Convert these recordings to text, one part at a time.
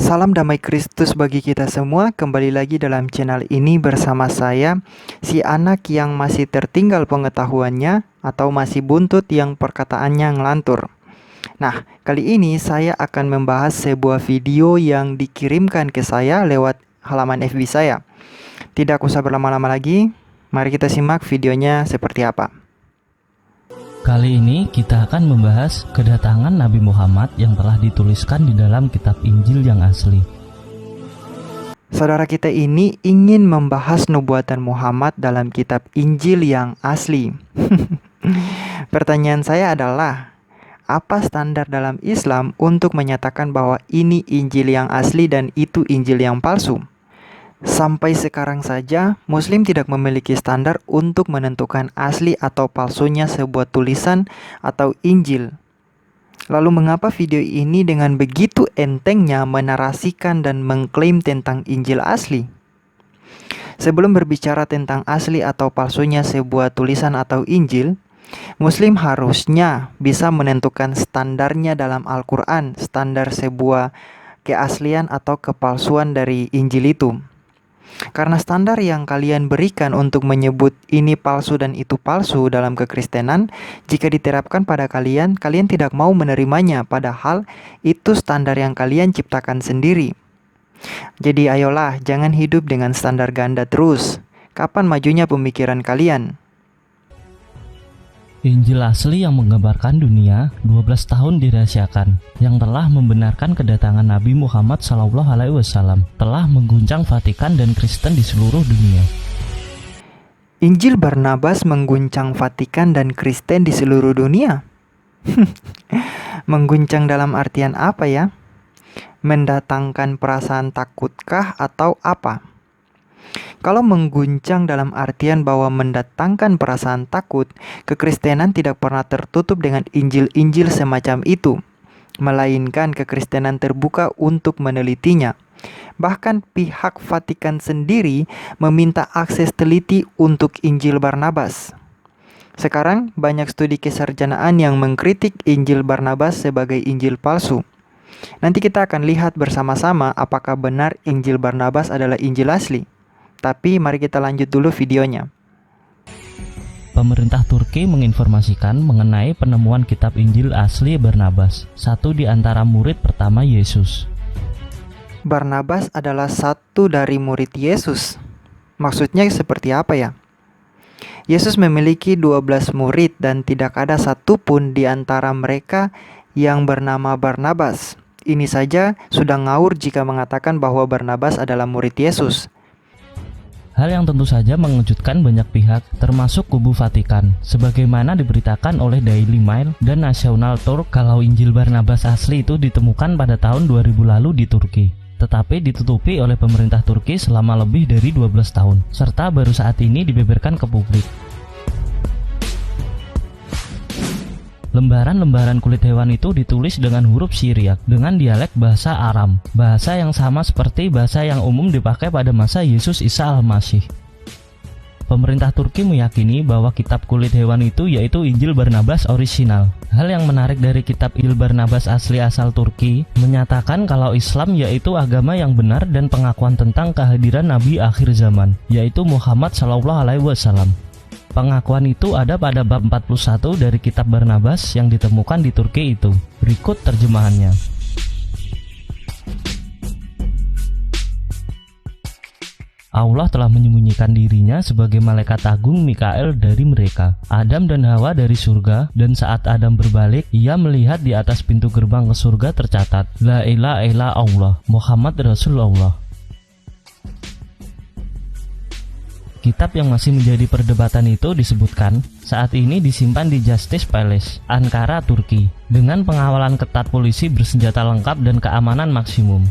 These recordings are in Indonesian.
Salam damai Kristus bagi kita semua. Kembali lagi dalam channel ini bersama saya, si anak yang masih tertinggal pengetahuannya atau masih buntut yang perkataannya ngelantur. Nah, kali ini saya akan membahas sebuah video yang dikirimkan ke saya lewat halaman FB saya. Tidak usah berlama-lama lagi, mari kita simak videonya seperti apa. Kali ini kita akan membahas kedatangan Nabi Muhammad yang telah dituliskan di dalam kitab Injil yang asli. Saudara kita ini ingin membahas nubuatan Muhammad dalam kitab Injil yang asli. Pertanyaan saya adalah, apa standar dalam Islam untuk menyatakan bahwa ini Injil yang asli dan itu Injil yang palsu? Sampai sekarang saja, Muslim tidak memiliki standar untuk menentukan asli atau palsunya sebuah tulisan atau Injil. Lalu mengapa video ini dengan begitu entengnya menarasikan dan mengklaim tentang Injil asli? Sebelum berbicara tentang asli atau palsunya sebuah tulisan atau Injil, Muslim harusnya bisa menentukan standarnya dalam Al-Quran, standar sebuah keaslian atau kepalsuan dari Injil itu. Karena standar yang kalian berikan untuk menyebut ini palsu dan itu palsu dalam kekristenan, jika diterapkan pada kalian tidak mau menerimanya, padahal itu standar yang kalian ciptakan sendiri. Jadi ayolah, jangan hidup dengan standar ganda terus. Kapan majunya pemikiran kalian? Injil asli yang menggambarkan dunia 12 tahun dirahasiakan, yang telah membenarkan kedatangan Nabi Muhammad SAW, telah mengguncang Vatikan dan Kristen di seluruh dunia. Injil Barnabas mengguncang Vatikan dan Kristen di seluruh dunia? Mengguncang dalam artian apa ya? Mendatangkan perasaan takutkah atau apa? Kalau mengguncang dalam artian bahwa mendatangkan perasaan takut, kekristenan tidak pernah tertutup dengan Injil-Injil semacam itu, melainkan kekristenan terbuka untuk menelitinya. Bahkan pihak Vatikan sendiri meminta akses teliti untuk Injil Barnabas. Sekarang banyak studi kesarjanaan yang mengkritik Injil Barnabas sebagai Injil palsu. Nanti kita akan lihat bersama-sama apakah benar Injil Barnabas adalah Injil asli. Tapi mari kita lanjut dulu videonya. Pemerintah Turki menginformasikan mengenai penemuan kitab Injil asli Barnabas, satu di antara murid pertama Yesus. Barnabas adalah satu dari murid Yesus. Maksudnya seperti apa ya? Yesus memiliki 12 murid dan tidak ada satupun di antara mereka yang bernama Barnabas. Ini saja sudah ngawur jika mengatakan bahwa Barnabas adalah murid Yesus. Hal yang tentu saja mengejutkan banyak pihak, termasuk kubu Vatikan, sebagaimana diberitakan oleh Daily Mail dan National Turk kalau Injil Barnabas asli itu ditemukan pada tahun 2000 lalu di Turki, tetapi ditutupi oleh pemerintah Turki selama lebih dari 12 tahun, serta baru saat ini dibeberkan ke publik. Lembaran-lembaran kulit hewan itu ditulis dengan huruf Syriak dengan dialek bahasa Aram, bahasa yang sama seperti bahasa yang umum dipakai pada masa Yesus Isa Al-Masih. Pemerintah Turki meyakini bahwa kitab kulit hewan itu yaitu Injil Barnabas orisinal. Hal yang menarik dari kitab Injil Barnabas asli asal Turki menyatakan kalau Islam yaitu agama yang benar dan pengakuan tentang kehadiran Nabi akhir zaman, yaitu Muhammad SAW. Pengakuan itu ada pada bab 41 dari kitab Barnabas yang ditemukan di Turki itu. Berikut terjemahannya. Allah telah menyembunyikan dirinya sebagai malaikat agung Mikael dari mereka, Adam dan Hawa dari surga, dan saat Adam berbalik, ia melihat di atas pintu gerbang ke surga tercatat, La ilaha illallah, Muhammad Rasulullah. Kitab yang masih menjadi perdebatan itu disebutkan saat ini disimpan di Justice Palace, Ankara, Turki, dengan pengawalan ketat polisi bersenjata lengkap dan keamanan maksimum.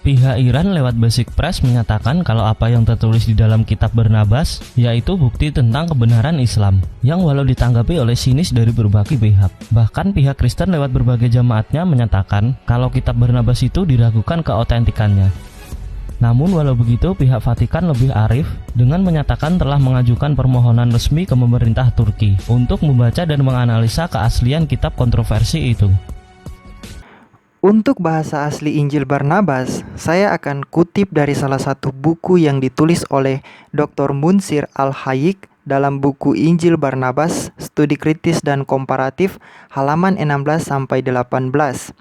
Pihak Iran lewat Basic Press menyatakan kalau apa yang tertulis di dalam kitab Barnabas yaitu bukti tentang kebenaran Islam, yang walau ditanggapi oleh sinis dari berbagai pihak. Bahkan pihak Kristen lewat berbagai jamaatnya menyatakan kalau kitab Barnabas itu diragukan keautentikannya. Namun walau begitu, pihak Vatikan lebih arif dengan menyatakan telah mengajukan permohonan resmi ke pemerintah Turki untuk membaca dan menganalisa keaslian kitab kontroversi itu. Untuk bahasa asli Injil Barnabas, saya akan kutip dari salah satu buku yang ditulis oleh Dr. Munsir Al-Hayik dalam buku Injil Barnabas, Studi Kritis dan Komparatif, halaman 16-18.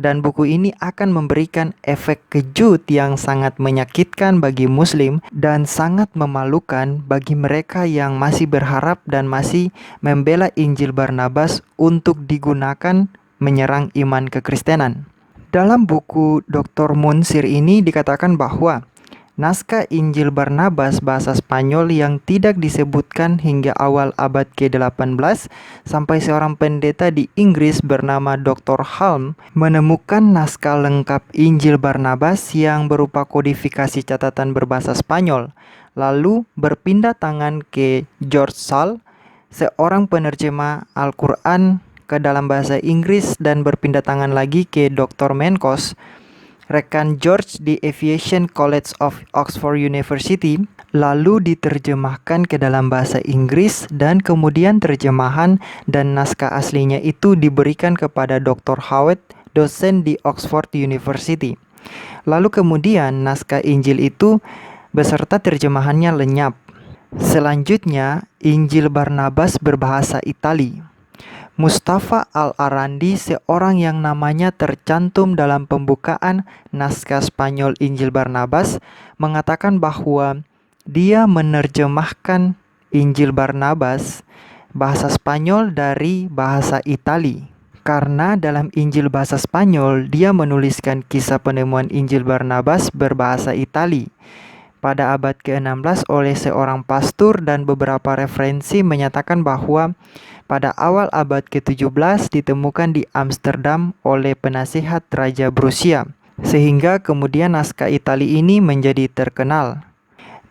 Dan buku ini akan memberikan efek kejut yang sangat menyakitkan bagi Muslim dan sangat memalukan bagi mereka yang masih berharap dan masih membela Injil Barnabas untuk digunakan menyerang iman kekristenan. Dalam buku Dr. Munsir ini dikatakan bahwa naskah Injil Barnabas bahasa Spanyol yang tidak disebutkan hingga awal abad ke-18 sampai seorang pendeta di Inggris bernama Dr. Halm menemukan naskah lengkap Injil Barnabas yang berupa kodifikasi catatan berbahasa Spanyol, lalu berpindah tangan ke George Sall, seorang penerjemah Al-Quran ke dalam bahasa Inggris, dan berpindah tangan lagi ke Dr. Menkos, rekan George di Aviation College of Oxford University, lalu diterjemahkan ke dalam bahasa Inggris dan kemudian terjemahan dan naskah aslinya itu diberikan kepada Dr. Howard, dosen di Oxford University. Lalu kemudian naskah Injil itu beserta terjemahannya lenyap. Selanjutnya, Injil Barnabas berbahasa Itali. Mustafa Al-Arandi, seorang yang namanya tercantum dalam pembukaan naskah Spanyol Injil Barnabas, mengatakan bahwa dia menerjemahkan Injil Barnabas bahasa Spanyol dari bahasa Itali. Karena dalam Injil bahasa Spanyol, dia menuliskan kisah penemuan Injil Barnabas berbahasa Itali pada abad ke-16 oleh seorang pastor, dan beberapa referensi menyatakan bahwa pada awal abad ke-17 ditemukan di Amsterdam oleh penasihat Raja Prusia, sehingga kemudian naskah Itali ini menjadi terkenal.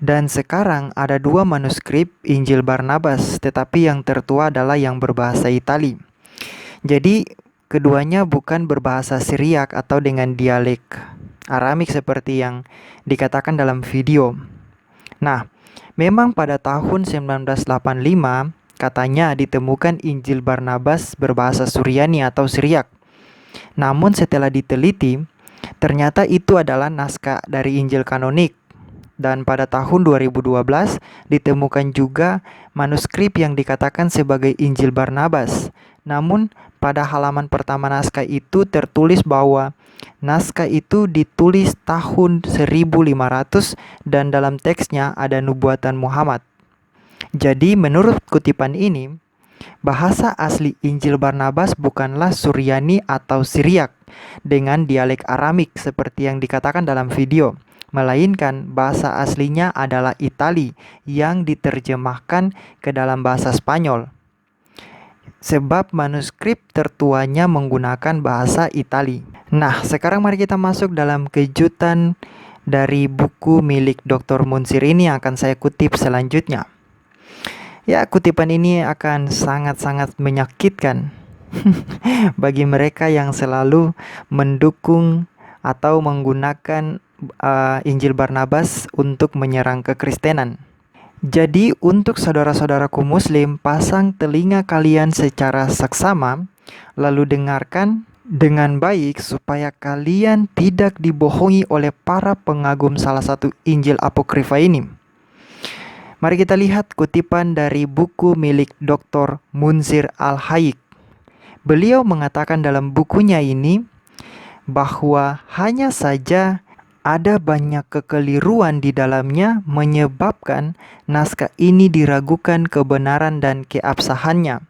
Dan sekarang ada dua manuskrip Injil Barnabas, tetapi yang tertua adalah yang berbahasa Itali. Jadi keduanya bukan berbahasa Syriak atau dengan dialek Aramik seperti yang dikatakan dalam video. Nah, memang pada tahun 1985 katanya ditemukan Injil Barnabas berbahasa Suryani atau Syriak. Namun setelah diteliti, ternyata itu adalah naskah dari Injil kanonik. Dan pada tahun 2012 ditemukan juga manuskrip yang dikatakan sebagai Injil Barnabas. Namun pada halaman pertama naskah itu tertulis bahwa naskah itu ditulis tahun 1500 dan dalam teksnya ada nubuatan Muhammad. Jadi menurut kutipan ini, bahasa asli Injil Barnabas bukanlah Suryani atau Syriak dengan dialek Aramik seperti yang dikatakan dalam video, melainkan bahasa aslinya adalah Itali yang diterjemahkan ke dalam bahasa Spanyol. Sebab manuskrip tertuanya menggunakan bahasa Itali. Nah, sekarang mari kita masuk dalam kejutan dari buku milik Dr. Munsir ini yang akan saya kutip selanjutnya. Ya, kutipan ini akan sangat-sangat menyakitkan bagi mereka yang selalu mendukung atau menggunakan Injil Barnabas untuk menyerang kekristenan. Jadi untuk saudara-saudaraku Muslim, pasang telinga kalian secara seksama, lalu dengarkan dengan baik supaya kalian tidak dibohongi oleh para pengagum salah satu Injil Apokrifa ini. Mari kita lihat kutipan dari buku milik Dr. Munsir Al-Hayik. Beliau mengatakan dalam bukunya ini bahwa hanya saja ada banyak kekeliruan di dalamnya menyebabkan naskah ini diragukan kebenaran dan keabsahannya.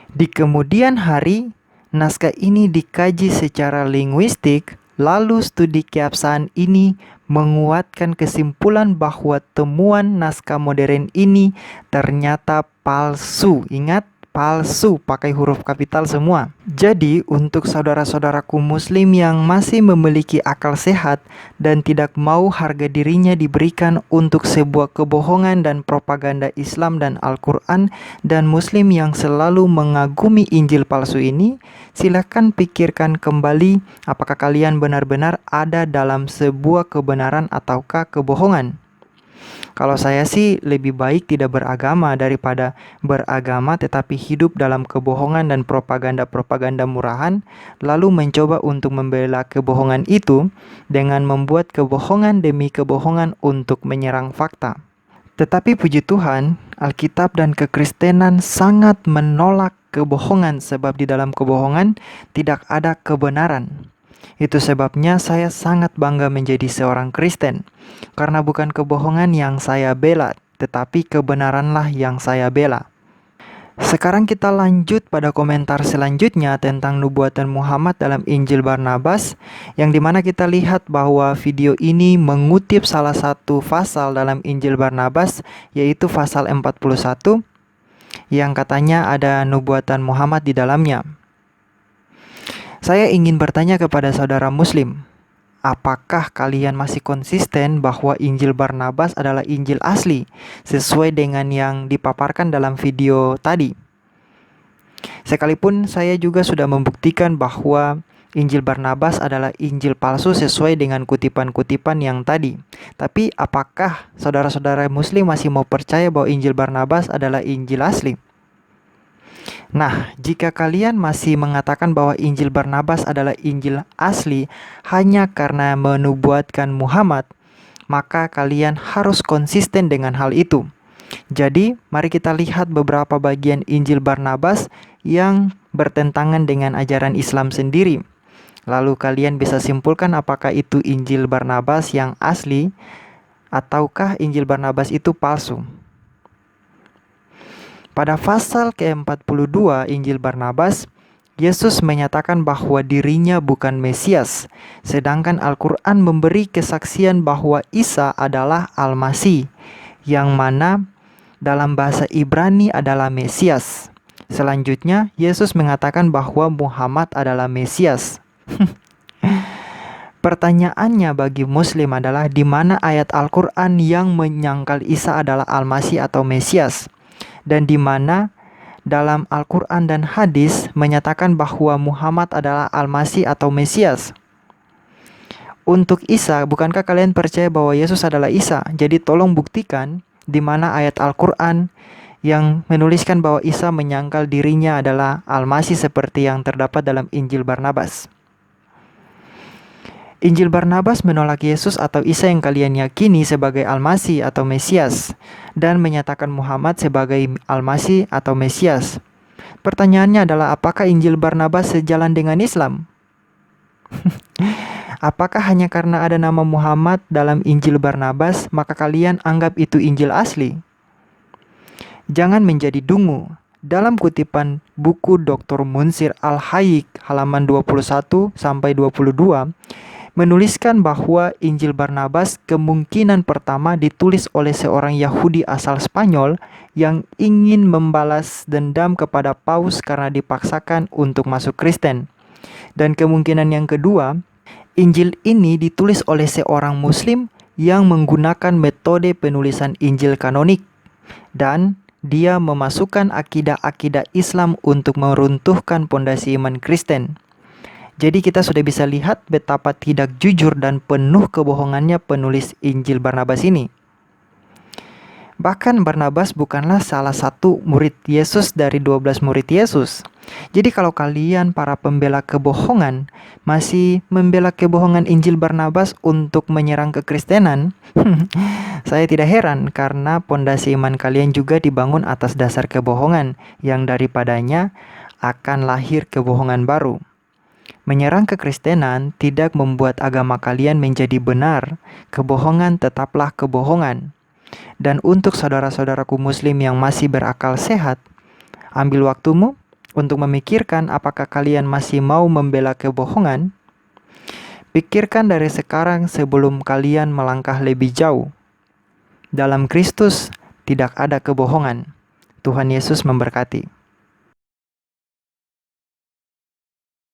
Di kemudian hari, naskah ini dikaji secara linguistik, lalu studi keabsahan ini menguatkan kesimpulan bahwa temuan naskah modern ini ternyata palsu. Ingat, palsu, pakai huruf kapital semua. Jadi, untuk saudara-saudaraku Muslim yang masih memiliki akal sehat dan tidak mau harga dirinya diberikan untuk sebuah kebohongan dan propaganda Islam dan Al-Quran, dan Muslim yang selalu mengagumi Injil palsu ini, silakan pikirkan kembali apakah kalian benar-benar ada dalam sebuah kebenaran ataukah kebohongan. Kalau saya sih lebih baik tidak beragama daripada beragama tetapi hidup dalam kebohongan dan propaganda-propaganda murahan, lalu mencoba untuk membela kebohongan itu dengan membuat kebohongan demi kebohongan untuk menyerang fakta. Tetapi puji Tuhan, Alkitab dan kekristenan sangat menolak kebohongan sebab di dalam kebohongan tidak ada kebenaran. Itu sebabnya saya sangat bangga menjadi seorang Kristen, karena bukan kebohongan yang saya bela, tetapi kebenaranlah yang saya bela. Sekarang kita lanjut pada komentar selanjutnya tentang nubuatan Muhammad dalam Injil Barnabas, yang dimana kita lihat bahwa video ini mengutip salah satu pasal dalam Injil Barnabas, yaitu pasal 41, yang katanya ada nubuatan Muhammad di dalamnya. Saya ingin bertanya kepada saudara muslim, apakah kalian masih konsisten bahwa Injil Barnabas adalah Injil asli sesuai dengan yang dipaparkan dalam video tadi? Sekalipun saya juga sudah membuktikan bahwa Injil Barnabas adalah Injil palsu sesuai dengan kutipan-kutipan yang tadi. Tapi apakah saudara-saudara muslim masih mau percaya bahwa Injil Barnabas adalah Injil asli? Nah, jika kalian masih mengatakan bahwa Injil Barnabas adalah Injil asli hanya karena menubuatkan Muhammad, maka kalian harus konsisten dengan hal itu. Jadi, mari kita lihat beberapa bagian Injil Barnabas yang bertentangan dengan ajaran Islam sendiri. Lalu kalian bisa simpulkan apakah itu Injil Barnabas yang asli ataukah Injil Barnabas itu palsu. Pada pasal ke-42 Injil Barnabas, Yesus menyatakan bahwa dirinya bukan Mesias, sedangkan Al-Quran memberi kesaksian bahwa Isa adalah Al-Masih, yang mana dalam bahasa Ibrani adalah Mesias. Selanjutnya, Yesus mengatakan bahwa Muhammad adalah Mesias. Pertanyaannya bagi Muslim adalah di mana ayat Al-Quran yang menyangkal Isa adalah Al-Masih atau Mesias? Dan di mana dalam Al-Quran dan hadis menyatakan bahwa Muhammad adalah Al-Masih atau Mesias? Untuk Isa, bukankah kalian percaya bahwa Yesus adalah Isa? Jadi tolong buktikan di mana ayat Al-Quran yang menuliskan bahwa Isa menyangkal dirinya adalah Al-Masih seperti yang terdapat dalam Injil Barnabas. Injil Barnabas menolak Yesus atau Isa yang kalian yakini sebagai Al-Masih atau Mesias dan menyatakan Muhammad sebagai Al-Masih atau Mesias. Pertanyaannya adalah apakah Injil Barnabas sejalan dengan Islam? Apakah hanya karena ada nama Muhammad dalam Injil Barnabas maka kalian anggap itu Injil asli? Jangan menjadi dungu. Dalam kutipan buku Dr. Munsir Al-Hayik halaman 21 sampai 22 menuliskan bahwa Injil Barnabas kemungkinan pertama ditulis oleh seorang Yahudi asal Spanyol yang ingin membalas dendam kepada Paus karena dipaksakan untuk masuk Kristen. Dan kemungkinan yang kedua, Injil ini ditulis oleh seorang Muslim yang menggunakan metode penulisan Injil kanonik dan dia memasukkan akidah-akidah Islam untuk meruntuhkan pondasi iman Kristen. Jadi kita sudah bisa lihat betapa tidak jujur dan penuh kebohongannya penulis Injil Barnabas ini. Bahkan Barnabas bukanlah salah satu murid Yesus dari 12 murid Yesus. Jadi kalau kalian para pembela kebohongan masih membela kebohongan Injil Barnabas untuk menyerang kekristenan, saya tidak heran karena pondasi iman kalian juga dibangun atas dasar kebohongan yang daripadanya akan lahir kebohongan baru. Menyerang kekristenan tidak membuat agama kalian menjadi benar. Kebohongan tetaplah kebohongan. Dan untuk saudara-saudaraku muslim yang masih berakal sehat, ambil waktumu untuk memikirkan apakah kalian masih mau membela kebohongan. Pikirkan dari sekarang sebelum kalian melangkah lebih jauh. Dalam Kristus tidak ada kebohongan. Tuhan Yesus memberkati.